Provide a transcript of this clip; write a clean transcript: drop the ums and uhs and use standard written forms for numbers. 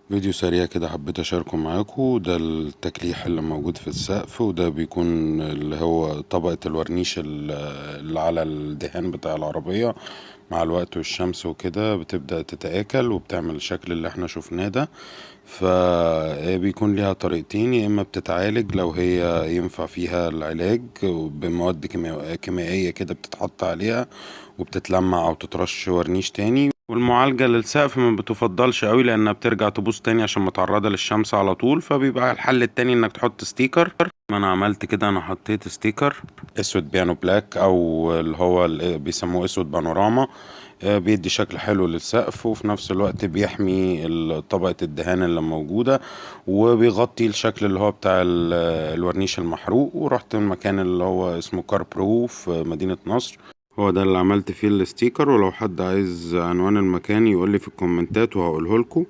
فيديو سريع كده حبيت اشاركه معاكم. ده التكليح اللي موجود في السقف، وده بيكون اللي هو طبقة الورنيش اللي على الدهان بتاع العربية. مع الوقت والشمس وكده بتبدأ تتآكل وبتعمل الشكل اللي احنا شفناه ده. فبيكون ليها طريقتين: يا اما بتتعالج لو هي ينفع فيها العلاج بمواد كيميائية كده بتتحط عليها وبتتلمع او تترش ورنيش تاني. والمعالجة للسقف ما بتفضلش قوي لانها بترجع تبوظ تاني عشان متعرضة للشمس على طول، فبيبقى الحل التاني انك تحط ستيكر. ما انا عملت كده، انا حطيت ستيكر اسود بيانو بلاك، او اللي هو بيسموه اسود بانوراما. بيدي شكل حلو للسقف، وفي نفس الوقت بيحمي طبقة الدهان اللي موجودة، وبيغطي الشكل اللي هو بتاع الورنيش المحروق. ورحت المكان اللي هو اسمه كار برو في مدينة نصر، هو ده اللي عملت فيه الستيكر. ولو حد عايز عنوان المكان يقولي في الكومنتات وهقوله لكم.